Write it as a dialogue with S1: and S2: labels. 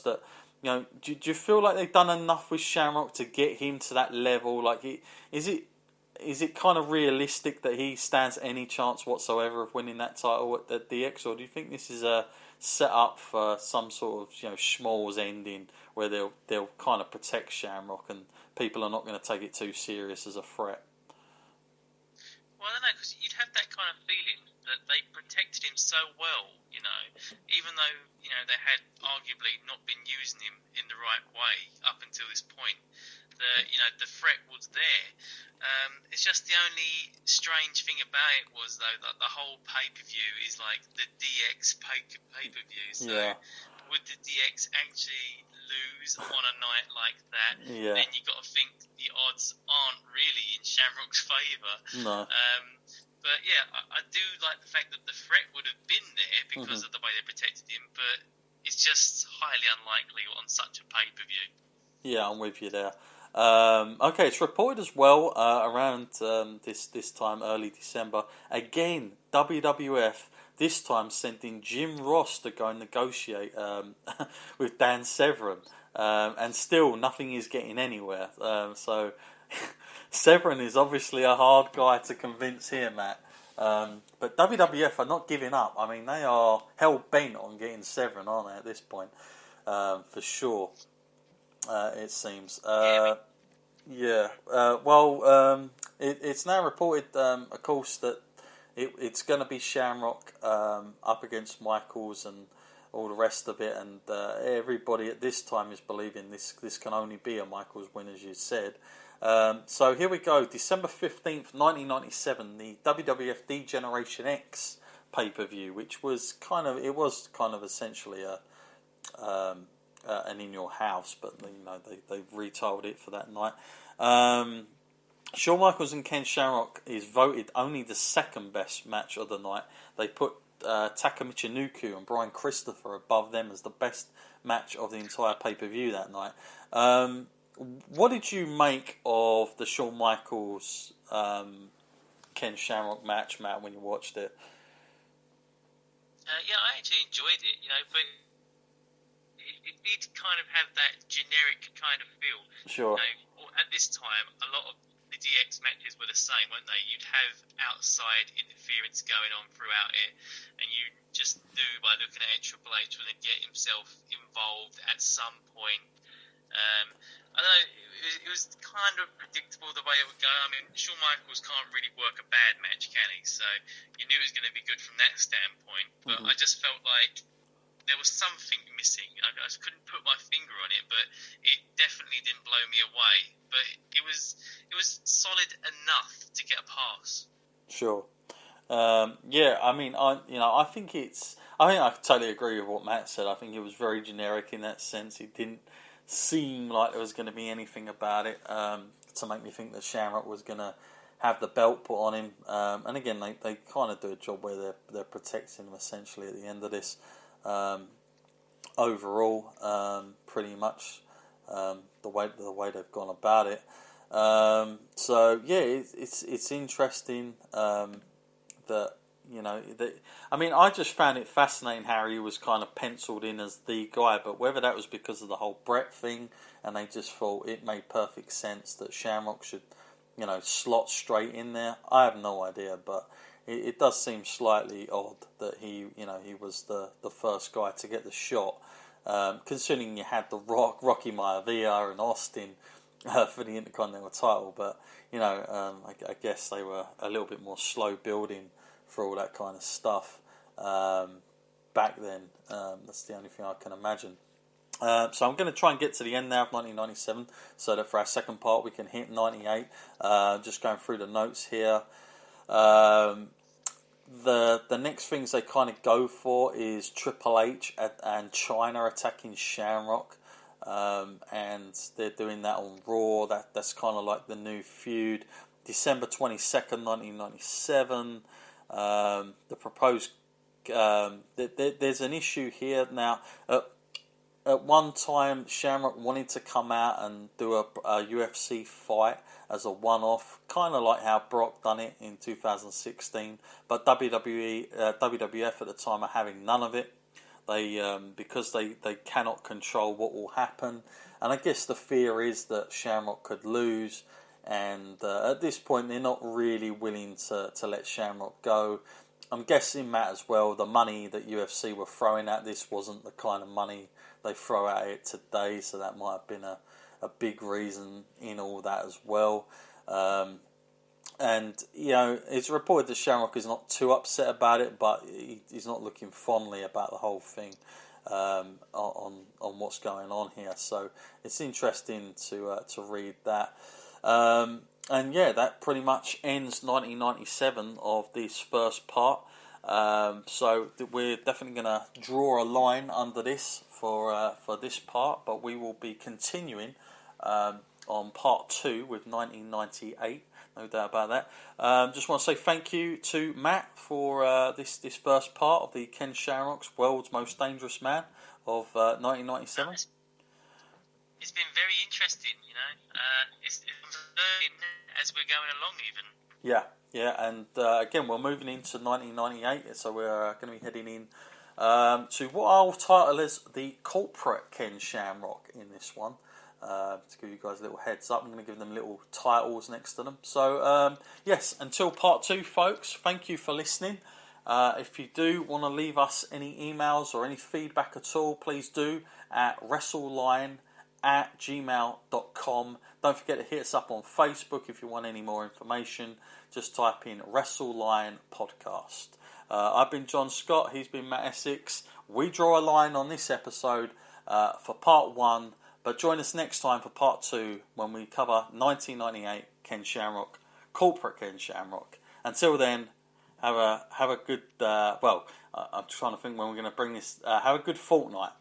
S1: first. That do you feel like they've done enough with Shamrock to get him to that level? Like, is it kind of realistic that he stands any chance whatsoever of winning that title at the DX, or do you think this is a set up for some sort of schmoz ending where they'll kind of protect Shamrock and people are not going to take it too serious as a threat?
S2: Well, I don't know, because you'd have that kind of feeling that they protected him so well, even though, they had arguably not been using him in the right way up until this point. The threat was there. It's just the only strange thing about it was, though, that the whole pay-per-view is like the DX pay-per-view. So would the DX actually lose on a night like that?
S1: Yeah.
S2: Then you got to think the odds aren't really in Shamrock's favour.
S1: No.
S2: But yeah, I do like the fact that the threat would have been there because of the way they protected him, but it's just highly unlikely on such a pay-per-view. Yeah,
S1: I'm with you there. Okay, it's reported as well around this time, early December. Again, WWF, this time sending Jim Ross to go and negotiate with Dan Severn. And still, nothing is getting anywhere. So, Severn is obviously a hard guy to convince here, Matt. But WWF are not giving up. I mean, they are hell-bent on getting Severn, aren't they, at this point? For sure. It seems. It's now reported, of course, that it's going to be Shamrock up against Michaels and all the rest of it, and everybody at this time is believing this can only be a Michaels win, as you said. So here we go, December 15th, 1997, the WWF D-Generation X pay-per-view, which was kind of essentially an in your house, but they retold it for that night. Shawn Michaels and Ken Shamrock is voted only the second best match of the night. They put Taka Michinoku and Brian Christopher above them as the best match of the entire pay-per-view that night. What did you make of the Shawn Michaels Ken Shamrock match, Matt, when you watched it?
S2: I actually enjoyed it, but it did kind of have that generic kind of feel.
S1: Sure.
S2: At this time, a lot of the DX matches were the same, weren't they? You'd have outside interference going on throughout it, and you just knew by looking at it, Triple H would get himself involved at some point. I don't know, it was kind of predictable the way it would go. I mean, Shawn Michaels can't really work a bad match, can he? So you knew it was going to be good from that standpoint, but I just felt like there was something missing. I couldn't put my finger on it, but it definitely didn't blow me away. But it was solid enough to get a pass.
S1: Sure. I mean, I think I totally agree with what Matt said. I think it was very generic in that sense. It didn't seem like there was going to be anything about it to make me think that Shamrock was going to have the belt put on him. And again, they kind of do a job where they're protecting him essentially at the end of this. Overall, pretty much the way they've gone about it. It's interesting that I just found it fascinating how he was kind of penciled in as the guy, but whether that was because of the whole Brett thing, and they just thought it made perfect sense that Shamrock should, slot straight in there, I have no idea, but it does seem slightly odd that he was the first guy to get the shot, considering you had the Rocky Maivia and Austin for the Intercontinental title, but I guess they were a little bit more slow building for all that kind of stuff back then. That's the only thing I can imagine. So I'm going to try and get to the end now of 1997, so that for our second part we can hit 98. Just going through the notes here. The next things they kind of go for is Triple H and Chyna attacking Shamrock, and they're doing that on Raw. That's kind of like the new feud. December 22nd, 1997. The proposed there's an issue here now. At one time, Shamrock wanted to come out and do a UFC fight as a one-off, kind of like how Brock done it in 2016. But WWF at the time are having none of it. because they cannot control what will happen, and I guess the fear is that Shamrock could lose, and at this point they're not really willing to let Shamrock go. I'm guessing, Matt, as well, the money that UFC were throwing at this wasn't the kind of money they throw at it today, so that might have been a big reason in all that as well. And, it's reported that Shamrock is not too upset about it, but he's not looking fondly about the whole thing on what's going on here. So it's interesting to read that. And yeah, that pretty much ends 1997 of this first part. So we're definitely going to draw a line under this for this part, but we will be continuing on part 2 with 1998. No doubt about that. Just want to say thank you to Matt for this first part of the Ken Shamrock's World's Most Dangerous Man of 1997.
S2: It's been very interesting, it's learning as we're going along even.
S1: Yeah, and again, we're moving into 1998, so we're going to be heading in to what I'll title as the culprit Ken Shamrock in this one. To give you guys a little heads up, I'm going to give them little titles next to them. So, yes, until part 2, folks, thank you for listening. If you do want to leave us any emails or any feedback at all, please do at wrestleline@gmail.com. Don't forget to hit us up on Facebook if you want any more information. Just type in Wrestle Line Podcast. I've been John Scott, he's been Matt Essex. We draw a line on this episode for part 1. But join us next time for part 2 when we cover 1998 Ken Shamrock, culprit Ken Shamrock. Until then, have a good. I'm trying to think when we're going to bring this. Have a good fortnight.